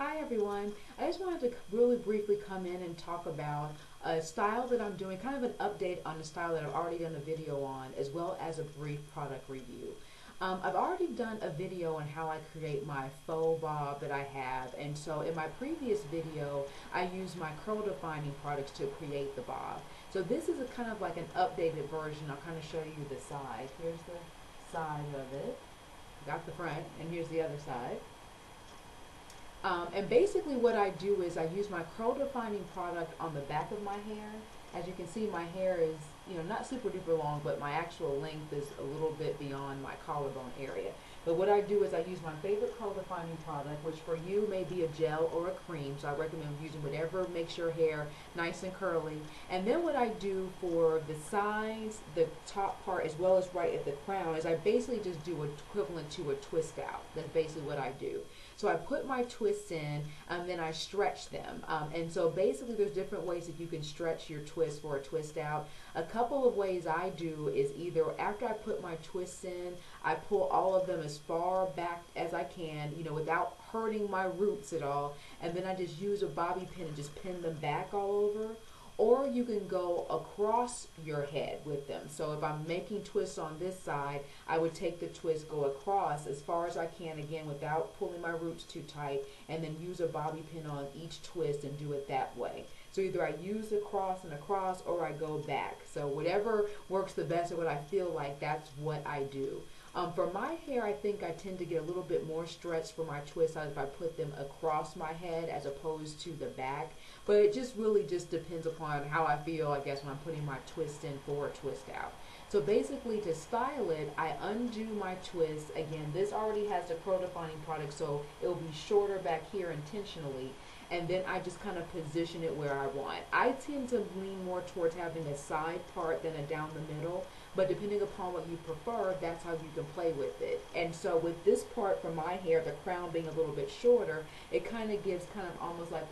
Hi everyone. I just wanted to really briefly come in and talk about a style that I'm doing, kind of an update on the style that I've already done a video on, as well as a brief product review. I've already done a video on how I create my faux bob that I have, and so in my previous video I used my curl defining products to create the bob. So this is a kind of like an updated version. I'll kind of show you the side. Here's the side of it. Got the front, and here's the other side. And basically what I do is I use my curl defining product on the back of my hair. As you can see, my hair is, not super duper long, but my actual length is a little bit beyond my collarbone area. But what I do is I use my favorite curl defining product, which for you may be a gel or a cream. So I recommend using whatever makes your hair nice and curly. And then what I do for the sides, the top part, as well as right at the crown, is I basically just do equivalent to a twist out. That's basically what I do. So I put my twists in, and then I stretch them. And so basically there's different ways that you can stretch your twist for a twist out. A couple of ways I do is either after I put my twists in, I pull all of them as far back as I can, without hurting my roots at all. And then I just use a bobby pin and just pin them back all over. Or you can go across your head with them. So if I'm making twists on this side, I would take the twist, go across as far as I can, again, without pulling my roots too tight, and then use a bobby pin on each twist and do it that way. So either I use across and across, or I go back. So whatever works the best, or what I feel like, that's what I do. For my hair, I think I tend to get a little bit more stretch for my twists if I put them across my head as opposed to the back. But it just really just depends upon how I feel, I guess, when I'm putting my twist in for a twist out. So basically, to style it, I undo my twist. Again, this already has the curl defining product, so it'll be shorter back here intentionally. And then I just kind of position it where I want. I tend to lean more towards having a side part than a down the middle, but depending upon what you prefer, that's how you can play with it. And so with this part for my hair, the crown being a little bit shorter, it kind of gives kind of almost like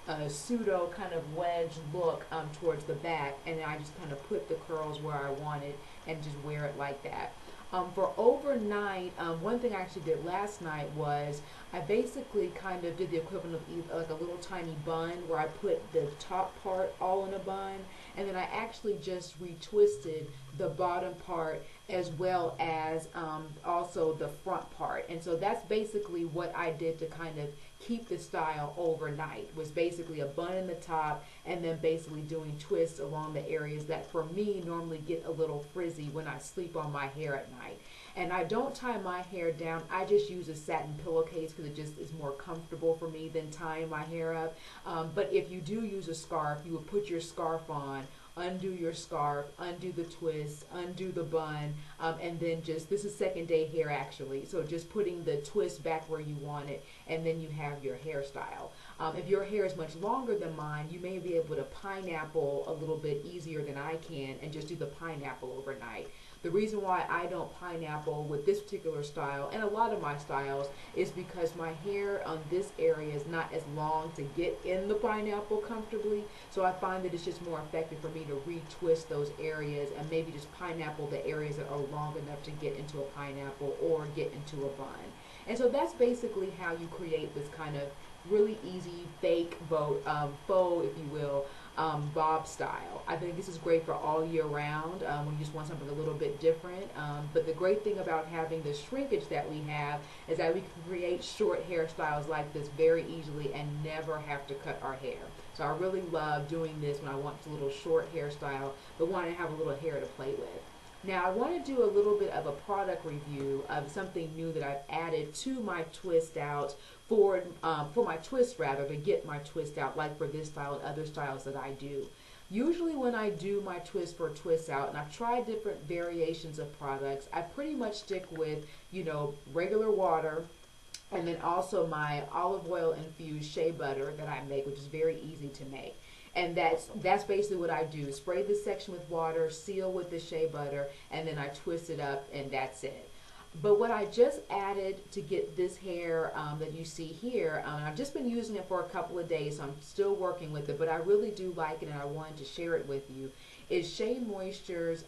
a pseudo kind of wedge look towards the back, and then I just kind of put the curls where I want it and just wear it like that. For overnight, one thing I actually did last night was I basically kind of did the equivalent of like a little tiny bun, where I put the top part all in a bun, and then I actually just retwisted the bottom part as well as also the front part. And so that's basically what I did to kind of keep the style overnight, was basically a bun in the top, and then basically doing twists along the areas that for me normally get a little frizzy when I sleep on my hair at night. And I don't tie my hair down. I just use a satin pillowcase because it just is more comfortable for me than tying my hair up. But if you do use a scarf, you would put your scarf on, undo your scarf, undo the twist, undo the bun, and then just, this is second day hair actually, so just putting the twist back where you want it, and then you have your hairstyle. If your hair is much longer than mine, you may be able to pineapple a little bit easier than I can and just do the pineapple overnight. The reason why I don't pineapple with this particular style, and a lot of my styles, is because my hair on this area is not as long to get in the pineapple comfortably. So I find that it's just more effective for me to retwist those areas and maybe just pineapple the areas that are long enough to get into a pineapple or get into a bun. And so that's basically how you create this kind of really easy fake faux, if you will, bob style. I think this is great for all year round when you just want something a little bit different. But the great thing about having the shrinkage that we have is that we can create short hairstyles like this very easily and never have to cut our hair. So I really love doing this when I want a little short hairstyle but want to have a little hair to play with. Now I want to do a little bit of a product review of something new that I've added to my twist out for my twist, rather, to get my twist out, like for this style and other styles that I do. Usually when I do my twist for twist out, and I've tried different variations of products, I pretty much stick with, regular water, and then also my olive oil infused shea butter that I make, which is very easy to make. And that's basically what I do. Spray this section with water, seal with the shea butter, and then I twist it up, and that's it. But what I just added to get this hair that you see here, I've just been using it for a couple of days, so I'm still working with it, but I really do like it and I wanted to share it with you, is Shea Moisture's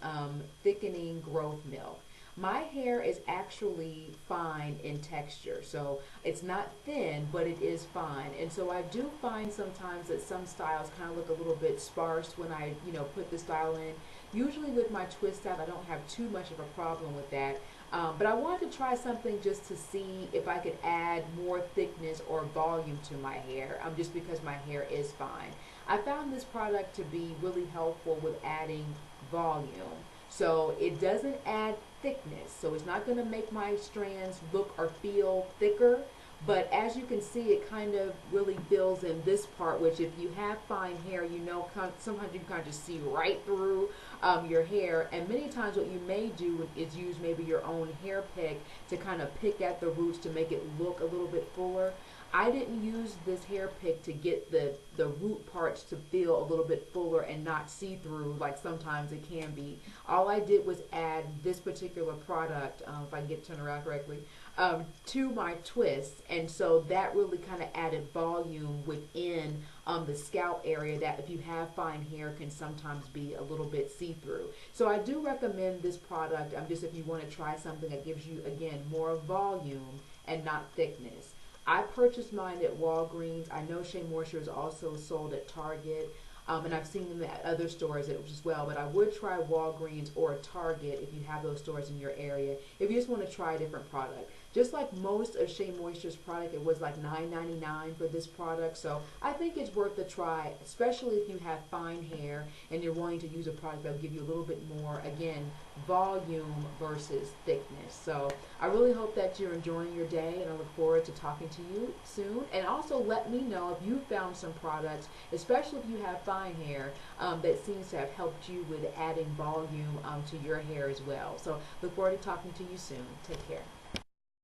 Thickening Growth Milk. My hair is actually fine in texture, so it's not thin, but it is fine. And so I do find sometimes that some styles kind of look a little bit sparse when I, put the style in. Usually with my twist style, I don't have too much of a problem with that. But I wanted to try something just to see if I could add more thickness or volume to my hair, just because my hair is fine. I found this product to be really helpful with adding volume. So it doesn't add thickness, so it's not going to make my strands look or feel thicker. But as you can see, it kind of really fills in this part, which if you have fine hair, sometimes you can kind of just see right through your hair. And many times what you may do is use maybe your own hair pick to kind of pick at the roots to make it look a little bit fuller. I didn't use this hair pick to get the root parts to feel a little bit fuller and not see-through like sometimes it can be. All I did was add this particular product, if I can get it turned around correctly, to my twists, and so that really kind of added volume within the scalp area that if you have fine hair can sometimes be a little bit see-through. So I do recommend this product just if you want to try something that gives you, again, more volume and not thickness. I purchased mine at Walgreens. I know Shea Moisture is also sold at Target, and I've seen them at other stores as well, but I would try Walgreens or Target if you have those stores in your area, if you just want to try a different product. Just like most of Shea Moisture's product, it was like $9.99 for this product, so I think it's worth a try, especially if you have fine hair and you're wanting to use a product that will give you a little bit more, again, volume versus thickness. So I really hope that you're enjoying your day, and I look forward to talking to you soon. And also let me know if you found some products, especially if you have fine hair, that seems to have helped you with adding volume to your hair as well. So look forward to talking to you soon. Take care.